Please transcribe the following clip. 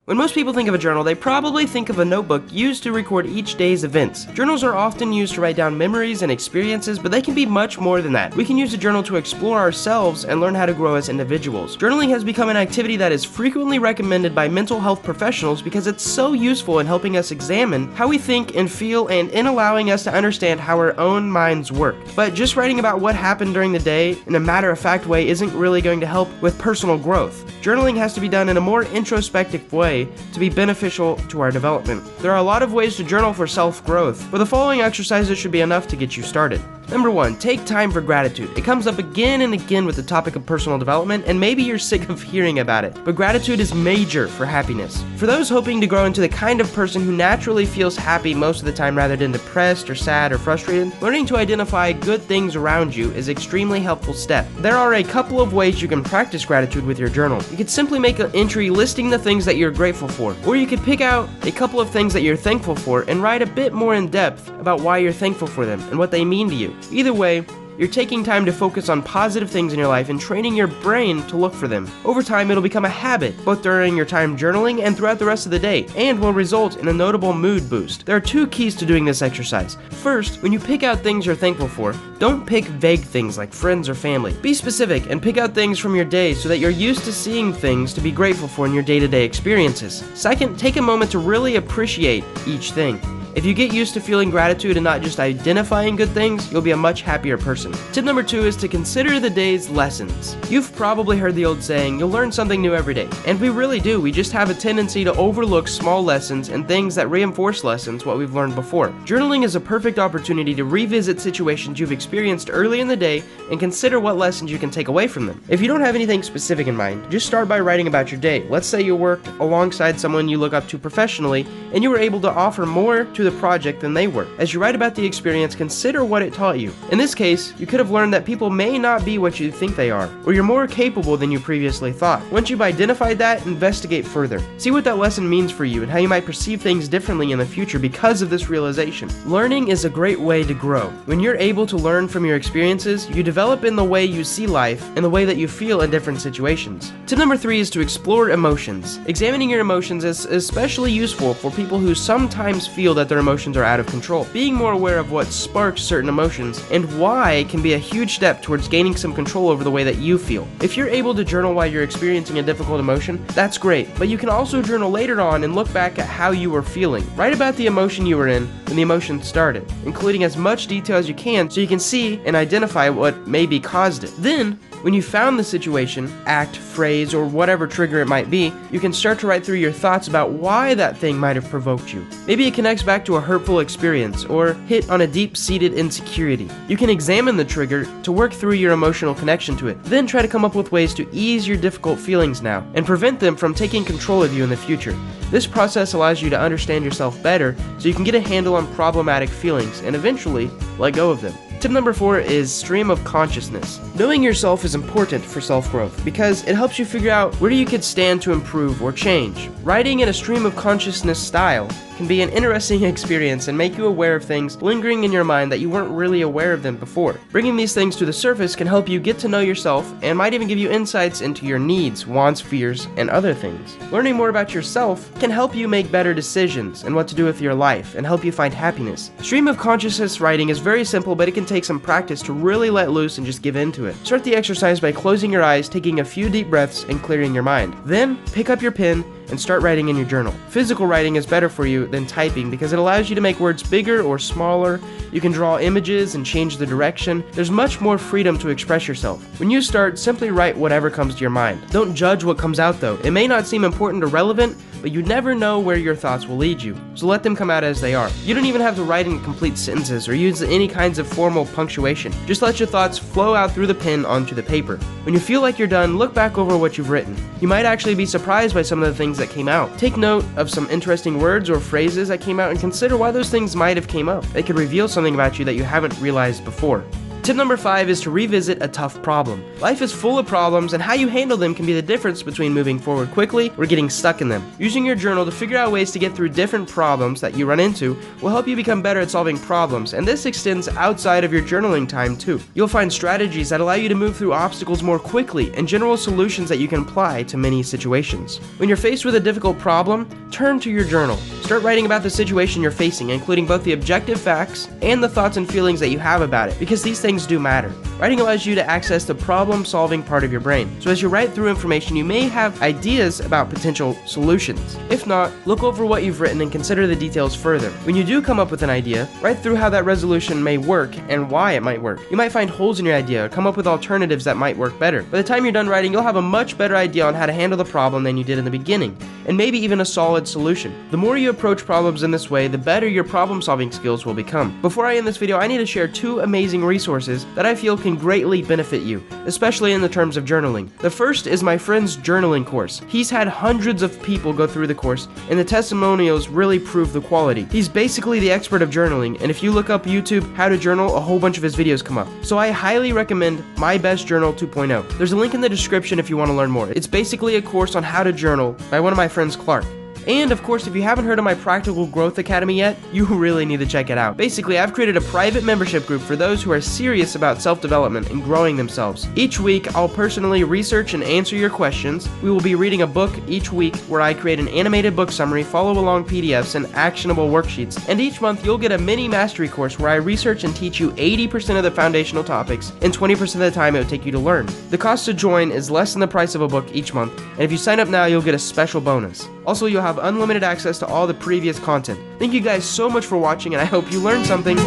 When most people think of a journal, they probably think of a notebook used to record each day's events. Journals are often used to write down memories and experiences, but they can be much more than that. We can use a journal to explore ourselves and learn how to grow as individuals. Journaling has become an activity that is frequently recommended by mental health professionals because it's so useful in helping us examine how we think and feel and in allowing us to understand how our own minds work. But just writing about what happened during the day in a matter-of-fact way isn't really going to help with personal growth. Journaling has to be done in a more introspective way to be beneficial to our development. There are a lot of ways to journal for self-growth, but the following exercises should be enough to get you started. Number 1, take time for gratitude. It comes up again and again with the topic of personal development, and maybe you're sick of hearing about it, but gratitude is major for happiness. For those hoping to grow into the kind of person who naturally feels happy most of the time rather than depressed or sad or frustrated, learning to identify good things around you is an extremely helpful step. There are a couple of ways you can practice gratitude with your journal. You could simply make an entry listing the things that you're grateful for, or you could pick out a couple of things that you're thankful for and write a bit more in depth about why you're thankful for them and what they mean to you. Either way, you're taking time to focus on positive things in your life and training your brain to look for them. Over time, it'll become a habit, both during your time journaling and throughout the rest of the day, and will result in a notable mood boost. There are 2 keys to doing this exercise. First, when you pick out things you're thankful for, don't pick vague things like friends or family. Be specific and pick out things from your day so that you're used to seeing things to be grateful for in your day-to-day experiences. Second, take a moment to really appreciate each thing. If you get used to feeling gratitude and not just identifying good things, you'll be a much happier person. Tip number 2 is to consider the day's lessons. You've probably heard the old saying, you'll learn something new every day. And we really do. We just have a tendency to overlook small lessons and things that reinforce lessons what we've learned before. Journaling is a perfect opportunity to revisit situations you've experienced early in the day and consider what lessons you can take away from them. If you don't have anything specific in mind, just start by writing about your day. Let's say you worked alongside someone you look up to professionally and you were able to offer more to the project than they were. As you write about the experience, consider what it taught you. In this case, you could have learned that people may not be what you think they are, or you're more capable than you previously thought. Once you've identified that, investigate further. See what that lesson means for you and how you might perceive things differently in the future because of this realization. Learning is a great way to grow. When you're able to learn from your experiences, you develop in the way you see life and the way that you feel in different situations. Tip number 3 is to explore emotions. Examining your emotions is especially useful for people who sometimes feel that their emotions are out of control. Being more aware of what sparks certain emotions and why can be a huge step towards gaining some control over the way that you feel. If you're able to journal while you're experiencing a difficult emotion, that's great, but you can also journal later on and look back at how you were feeling. Write about the emotion you were in when the emotion started, including as much detail as you can so you can see and identify what maybe caused it. Then, when you found the situation, act, phrase, or whatever trigger it might be, you can start to write through your thoughts about why that thing might have provoked you. Maybe it connects back to a hurtful experience or hit on a deep-seated insecurity. You can examine the trigger to work through your emotional connection to it, then try to come up with ways to ease your difficult feelings now and prevent them from taking control of you in the future. This process allows you to understand yourself better so you can get a handle on problematic feelings and eventually let go of them. Tip number 4 is stream of consciousness. Knowing yourself is important for self-growth because it helps you figure out where you could stand to improve or change. Writing in a stream of consciousness style can be an interesting experience and make you aware of things lingering in your mind that you weren't really aware of them before. Bringing these things to the surface can help you get to know yourself and might even give you insights into your needs, wants, fears, and other things. Learning more about yourself can help you make better decisions and what to do with your life and help you find happiness. Stream of consciousness writing is very simple, but it can take some practice to really let loose and just give into it. Start the exercise by closing your eyes, taking a few deep breaths, and clearing your mind. Then, pick up your pen and start writing in your journal. Physical writing is better for you than typing because it allows you to make words bigger or smaller. You can draw images and change the direction. There's much more freedom to express yourself. When you start, simply write whatever comes to your mind. Don't judge what comes out though. It may not seem important or relevant, but you never know where your thoughts will lead you, so let them come out as they are. You don't even have to write in complete sentences or use any kinds of formal punctuation. Just let your thoughts flow out through the pen onto the paper. When you feel like you're done, look back over what you've written. You might actually be surprised by some of the things that came out. Take note of some interesting words or phrases that came out and consider why those things might have came up. They could reveal something about you that you haven't realized before. Tip number 5 is to revisit a tough problem. Life is full of problems, and how you handle them can be the difference between moving forward quickly or getting stuck in them. Using your journal to figure out ways to get through different problems that you run into will help you become better at solving problems, and this extends outside of your journaling time too. You'll find strategies that allow you to move through obstacles more quickly and general solutions that you can apply to many situations. When you're faced with a difficult problem, turn to your journal. Start writing about the situation you're facing, including both the objective facts and the thoughts and feelings that you have about it, because these things do matter. Writing allows you to access the problem-solving part of your brain, so as you write through information, you may have ideas about potential solutions. If not, look over what you've written and consider the details further. When you do come up with an idea, write through how that resolution may work and why it might work. You might find holes in your idea or come up with alternatives that might work better. By the time you're done writing, you'll have a much better idea on how to handle the problem than you did in the beginning, and maybe even a solid solution. The more you approach problems in this way, the better your problem-solving skills will become. Before I end this video, I need to share 2 amazing resources that I feel can greatly benefit you, especially in the terms of journaling. The first is my friend's journaling course. He's had hundreds of people go through the course, and the testimonials really prove the quality. He's basically the expert of journaling, and if you look up YouTube how to journal, a whole bunch of his videos come up. So I highly recommend My Best Journal 2.0. There's a link in the description if you want to learn more. It's basically a course on how to journal by one of my friends, Clark. And of course, if you haven't heard of my Practical Growth Academy yet, you really need to check it out. Basically, I've created a private membership group for those who are serious about self-development and growing themselves. Each week, I'll personally research and answer your questions. We will be reading a book each week where I create an animated book summary, follow along PDFs, and actionable worksheets. And each month, you'll get a mini mastery course where I research and teach you 80% of the foundational topics, and 20% of the time it would take you to learn. The cost to join is less than the price of a book each month, and if you sign up now, you'll get a special bonus. Also, you'll have unlimited access to all the previous content. Thank you guys so much for watching, and I hope you learned something.